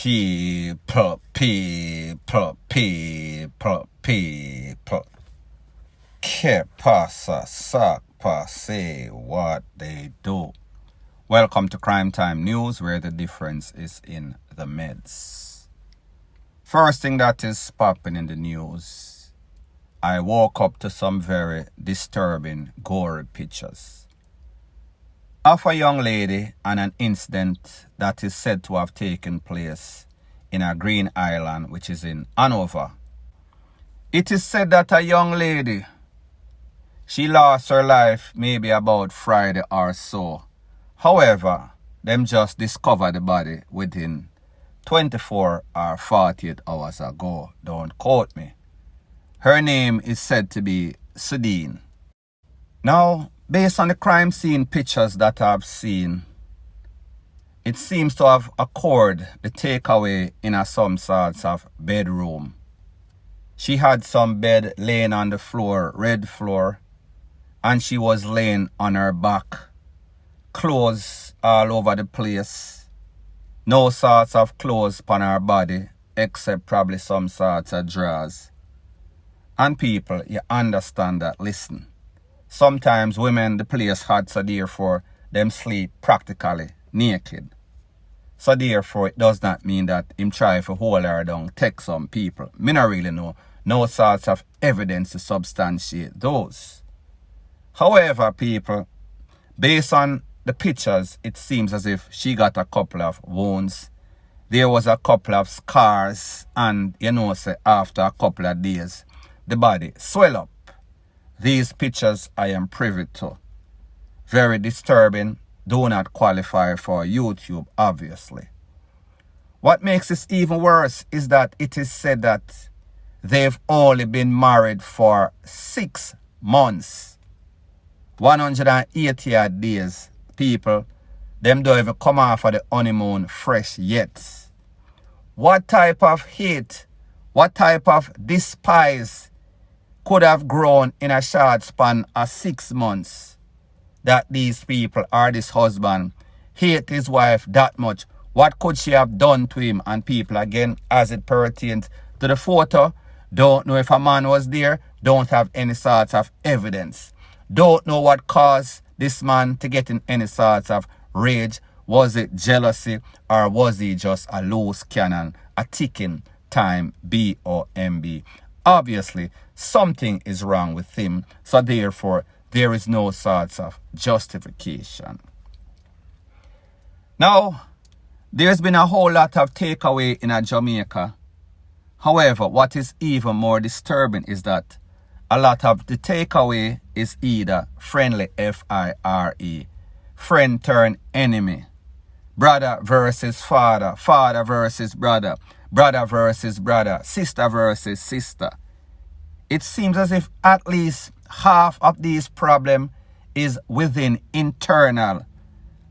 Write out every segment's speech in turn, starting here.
People. Que pasa, sac passe, what they do. Welcome to Crime Time News, where the difference is in the meds. First thing that is popping in the news, I woke up to some very disturbing, gory pictures of a young lady and an incident that is said to have taken place in a green island, which is in Hanover. It is said that a young lady, she lost her life maybe about Friday or so. However, them just discovered the body within 24 or 48 hours ago. Don't quote me. Her name is said to be Sudeen. Now, based on the crime scene pictures that I've seen, it seems to have occurred the takeaway in some sorts of bedroom. She had some bed laying on the floor, red floor, and she was laying on her back. Clothes all over the place. No sorts of clothes upon her body, except probably some sorts of drawers. And people, you understand that, listen. Sometimes women, the place hot, so therefore, them sleep practically naked. So therefore, it does not mean that him try to hold her down, take some people. Me not really know. No sorts of evidence to substantiate those. However, people, based on the pictures, it seems as if she got a couple of wounds. There was a couple of scars, and say after a couple of days, the body swell up. These pictures I am privy to. Very disturbing. Do not qualify for YouTube, obviously. What makes this even worse is that it is said that they've only been married for 6 months. 180 days. People, them don't even come off of the honeymoon fresh yet. What type of hate, what type of despise could have grown in a short span of 6 months that these people or this husband hate his wife that much? What could she have done to him? And people, again, as it pertains to the photo, don't know if a man was there, don't have any sorts of evidence. Don't know what caused this man to get in any sorts of rage. Was it jealousy, or was he just a loose cannon, a ticking time bomb? Obviously, something is wrong with him, so therefore, there is no sorts of justification. Now, there's been a whole lot of takeaway in Jamaica. However, what is even more disturbing is that a lot of the takeaway is either friendly, F-I-R-E, friend turn enemy, brother versus father, father versus brother, brother versus brother, sister versus sister. It seems as if at least half of these problems is within internal.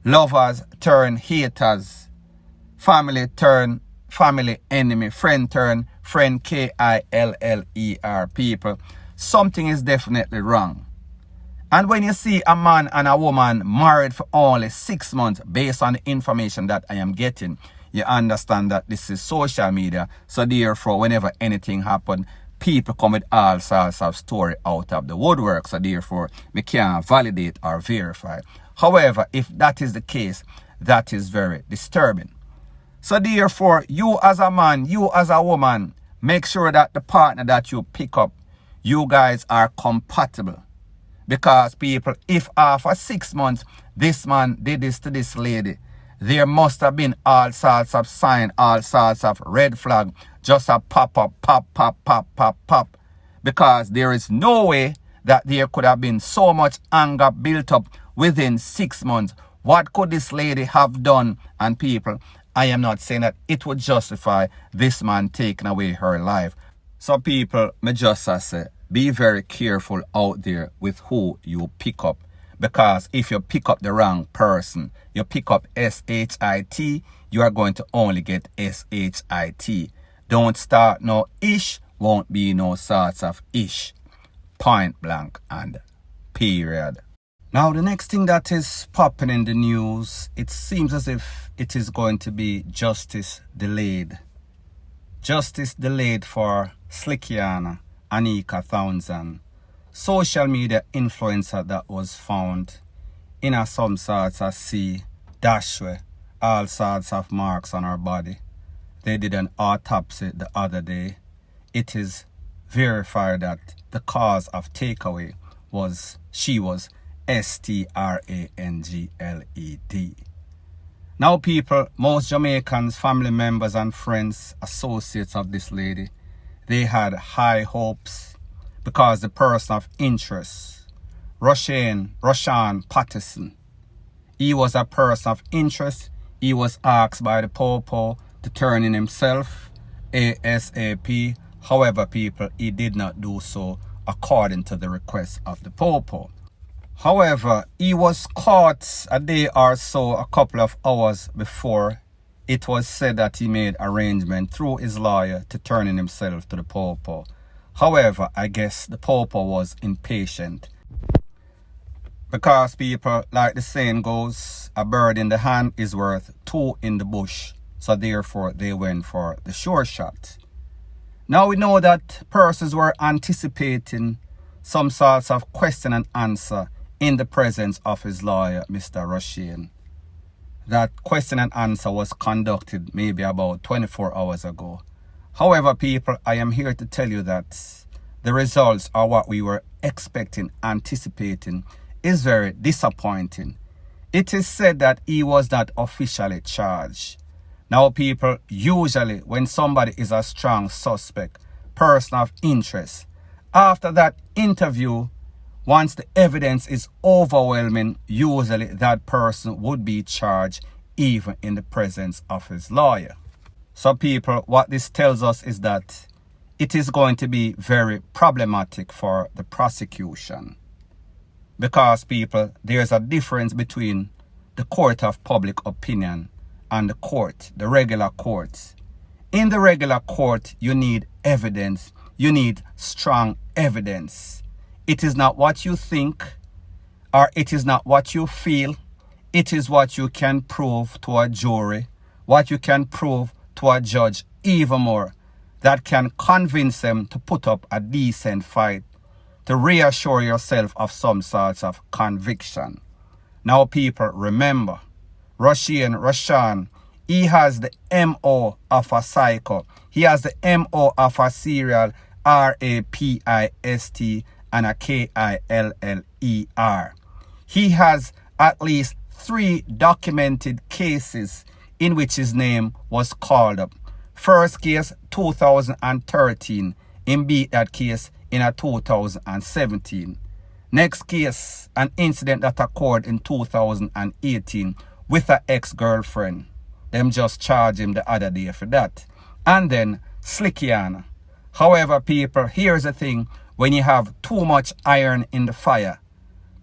Lovers turn haters, family turn family enemy, friend turn friend, K-I-L-L-E-R, people. Something is definitely wrong. And when you see a man and a woman married for only 6 months, based on the information that I am getting, you understand that this is social media. So therefore, whenever anything happens, people come with all sorts of story out of the woodwork. So therefore, we can't validate or verify. However, if that is the case, that is very disturbing. So therefore, you as a man, you as a woman, make sure that the partner that you pick up, you guys are compatible. Because people, if after 6 months, this man did this to this lady, there must have been all sorts of sign, all sorts of red flag, just a pop up, pop. Because there is no way that there could have been so much anger built up within 6 months. What could this lady have done? And people, I am not saying that it would justify this man taking away her life. So people, me just say, be very careful out there with who you pick up. Because if you pick up the wrong person, you pick up S-H-I-T, you are going to only get S-H-I-T. Don't start no ish, won't be no sorts of ish. Point blank and period. Now, the next thing that is popping in the news, it seems as if it is going to be justice delayed. Justice delayed for SLICKIANNA-Update Townsend, social media influencer that was found in some sorts of sea dash with all sorts of marks on her body. They did an autopsy the other day. It is verified that the cause of takeaway was she was strangled. Now people, most Jamaicans, family members and friends, associates of this lady, they had high hopes because the person of interest, Roshan Patterson, he was a person of interest. He was asked by the Popo to turn in himself ASAP. However, people, he did not do so according to the request of the Popo. However, he was caught a day or so, a couple of hours before. It was said that he made arrangement through his lawyer to turn in himself to the Popo. However, I guess the Popo was impatient. Because people, like the saying goes, a bird in the hand is worth two in the bush. So therefore, they went for the sure shot. Now we know that persons were anticipating some sorts of question and answer in the presence of his lawyer, Mr. Roshan. That question and answer was conducted maybe about 24 hours ago. However, people, I am here to tell you that the results are what we were expecting, anticipating, is very disappointing. It is said that he was not officially charged. Now, people, usually when somebody is a strong suspect, person of interest, after that interview, once the evidence is overwhelming, usually that person would be charged even in the presence of his lawyer. So people, what this tells us is that it is going to be very problematic for the prosecution. Because people, there's a difference between the court of public opinion and the court, the regular courts. In the regular court, you need evidence. You need strong evidence. It is not what you think, or it is not what you feel. It is what you can prove to a jury, what you can prove to a judge, even more, that can convince them to put up a decent fight, to reassure yourself of some sorts of conviction. Now people, remember, Roshan, he has the MO of a psycho. He has the MO of a serial rapist and a killer. He has at least 3 documented cases in which his name was called up. First case, 2013. He beat that case in 2017. Next case, an incident that occurred in 2018 with an ex-girlfriend. Them just charged him the other day for that. And then SLICKIANNA. However, people, here's the thing. When you have too much iron in the fire,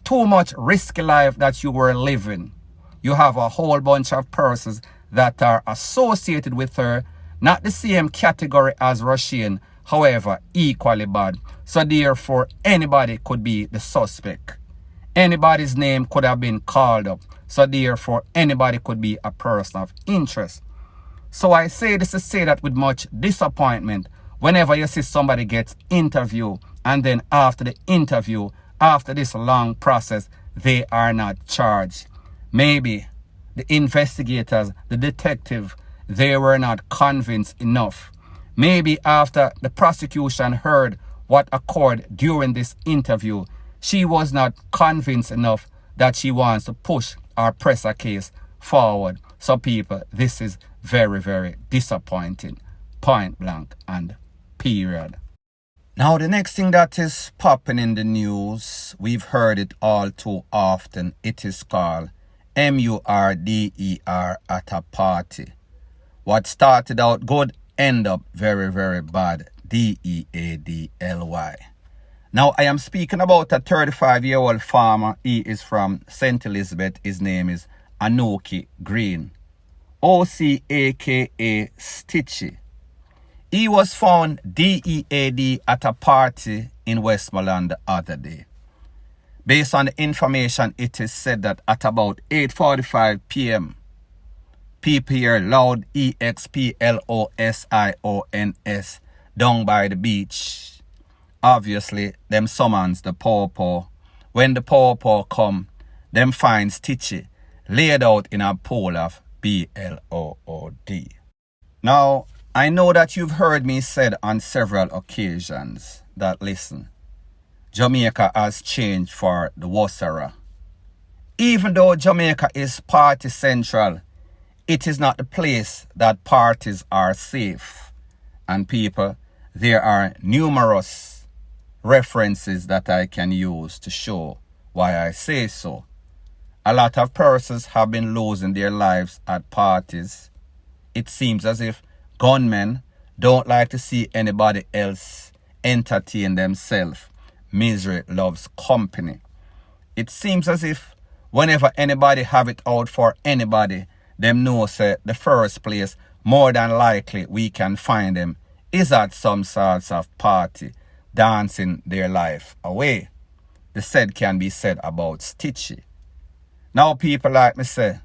too much risky life that you were living, you have a whole bunch of persons that are associated with her, not the same category as Roshan, however, equally bad. So therefore, anybody could be the suspect. Anybody's name could have been called up. So therefore, anybody could be a person of interest. So I say this to say that with much disappointment, whenever you see somebody gets interviewed, and then after the interview, after this long process, they are not charged. Maybe the investigators, the detective, they were not convinced enough. Maybe after the prosecution heard what occurred during this interview, she was not convinced enough that she wants to push or press a case forward. So people, this is very, very disappointing. Point blank and period. Now, the next thing that is popping in the news, we've heard it all too often. It is called murder at a party. What started out good end up very, very bad. DEADLY. Now, I am speaking about a 35-year-old farmer. He is from St. Elizabeth. His name is Anoki Green. OC aka Stitchy. He was found DEAD at a party in Westmoreland the other day. Based on the information, it is said that at about 8:45 p.m., people hear loud explosions down by the beach. Obviously, them summons the pawpaw. When the pawpaw come, them find Stitchy laid out in a pool of blood. Now, I know that you've heard me said on several occasions that, listen, Jamaica has changed for the Wassara. Even though Jamaica is party central, it is not the place that parties are safe. And people, there are numerous references that I can use to show why I say so. A lot of persons have been losing their lives at parties. It seems as if gunmen don't like to see anybody else entertain themselves. Misery loves company. It seems as if whenever anybody have it out for anybody, them know say the first place more than likely we can find them is at some sorts of party, dancing their life away. The said can be said about Stitchy. Now people like me say,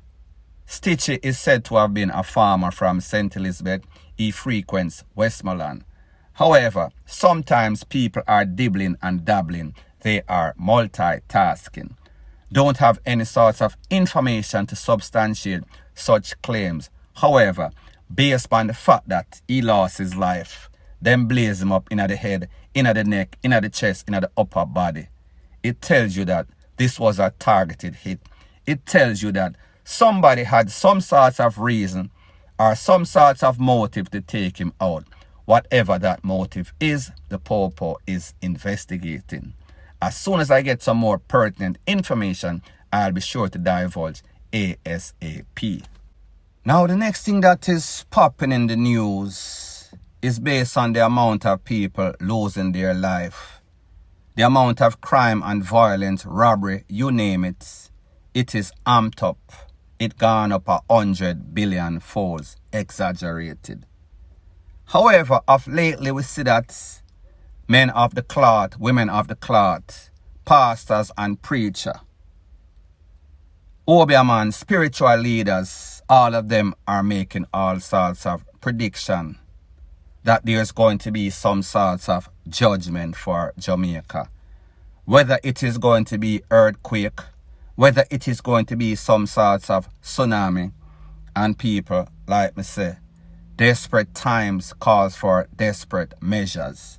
Stitchy is said to have been a farmer from St. Elizabeth. He frequents Westmoreland. However, sometimes people are dibbling and dabbling. They are multitasking. Don't have any sorts of information to substantiate such claims. However, based on the fact that he lost his life, them blaze him up in the head, in the neck, in the chest, in the upper body. It tells you that this was a targeted hit. It tells you that somebody had some sorts of reason or some sorts of motive to take him out. Whatever that motive is, the pawpaw is investigating. As soon as I get some more pertinent information, I'll be sure to divulge ASAP. Now, the next thing that is popping in the news is based on the amount of people losing their life. The amount of crime and violence, robbery, you name it, it is amped up. It gone up 100 billion folds, exaggerated. However, of lately we see that men of the cloth, women of the cloth, pastors and preacher, Obeahman, spiritual leaders, all of them are making all sorts of prediction that there's going to be some sorts of judgment for Jamaica. Whether it is going to be earthquake, whether it is going to be some sorts of tsunami, and people, like me say, desperate times calls for desperate measures.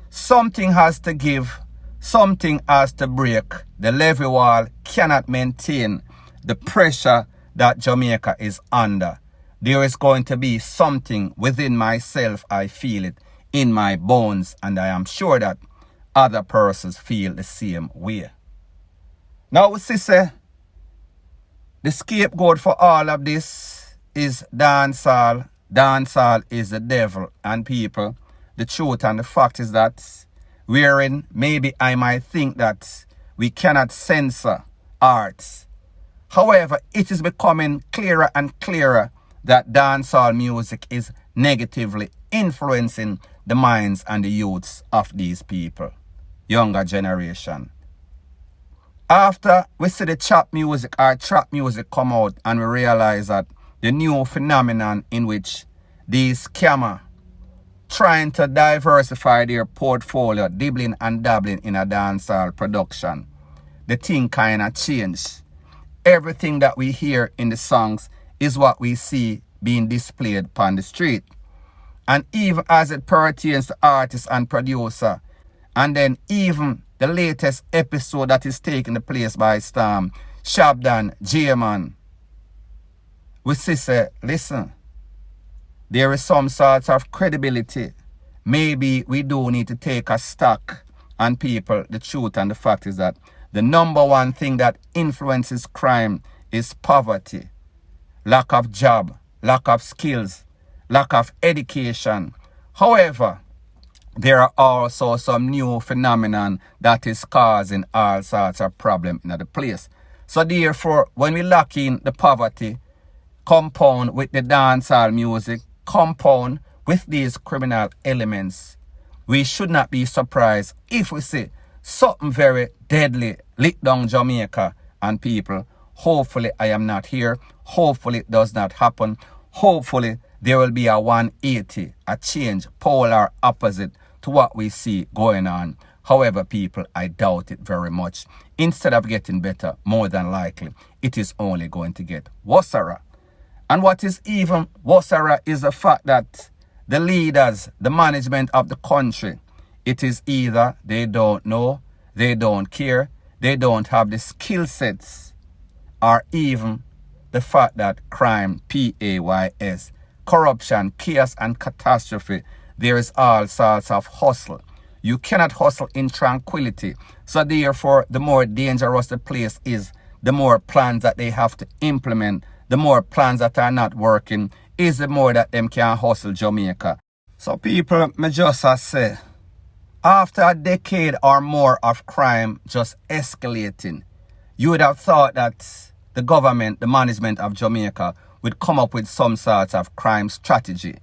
Something has to give, something has to break. The levee wall cannot maintain the pressure that Jamaica is under. There is going to be something within myself, I feel it in my bones, and I am sure that other persons feel the same way. Now we see say, the scapegoat for all of this is dancehall. Dancehall is the devil, and people, the truth and the fact is that wherein maybe I might think that we cannot censor arts. However, it is becoming clearer and clearer that dancehall music is negatively influencing the minds and the youths of these people, younger generation. After we see the trap music come out and we realize that the new phenomenon in which these scammers trying to diversify their portfolio, dibbling and dabbling in a dancehall production, the thing kind of changed. Everything that we hear in the songs is what we see being displayed upon the street. And even as it pertains to artists and producer, and then even the latest episode that is taking the place by storm, Shabdan, J-Man, we say, listen, there is some sort of credibility. Maybe we do need to take a stock on people. The truth and the fact is that the number one thing that influences crime is poverty, lack of job, lack of skills, lack of education. However, there are also some new phenomenon that is causing all sorts of problems in the place. So therefore, when we lock in the poverty, compound with the dancehall music, compound with these criminal elements, we should not be surprised if we see something very deadly lick down Jamaica and people. Hopefully I am not here. Hopefully it does not happen. Hopefully there will be a 180, a change, polar opposite to what we see going on. However, people, I doubt it very much. Instead of getting better, more than likely, it is only going to get worse. And what is even worse is the fact that the leaders, the management of the country, it is either they don't know, they don't care, they don't have the skill sets, or even the fact that crime, PAYS, corruption, chaos and catastrophe, there is all sorts of hustle. You cannot hustle in tranquility. So therefore, the more dangerous the place is, the more plans that they have to implement, the more plans that are not working, is the more that them can hustle Jamaica. So people, me just say, after a decade or more of crime just escalating, you would have thought that the government, the management of Jamaica would come up with some sorts of crime strategy.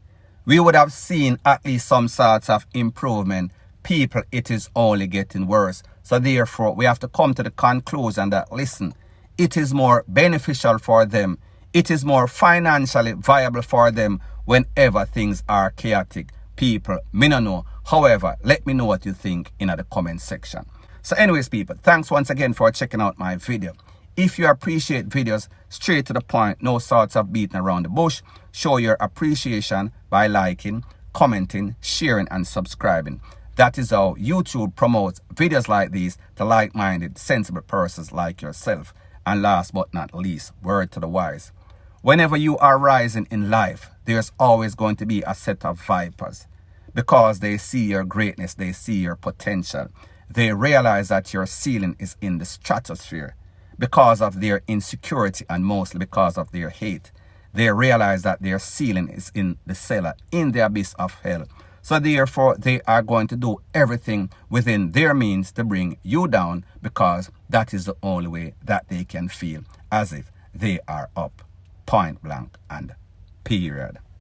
We would have seen at least some sorts of improvement. People, it is only getting worse. So therefore, we have to come to the conclusion that, listen, it is more beneficial for them. It is more financially viable for them whenever things are chaotic. People, me no know. However, let me know what you think in the comment section. So anyways, people, thanks once again for checking out my video. If you appreciate videos straight to the point, no sorts of beating around the bush, show your appreciation by liking, commenting, sharing, and subscribing. That is how YouTube promotes videos like these to like-minded, sensible persons like yourself. And last but not least, word to the wise. Whenever you are rising in life, there's always going to be a set of vipers. Because they see your greatness, they see your potential. They realize that your ceiling is in the stratosphere. Because of their insecurity and mostly because of their hate. They realize that their ceiling is in the cellar, in the abyss of hell. So therefore, they are going to do everything within their means to bring you down, because that is the only way that they can feel as if they are up. Point blank and period.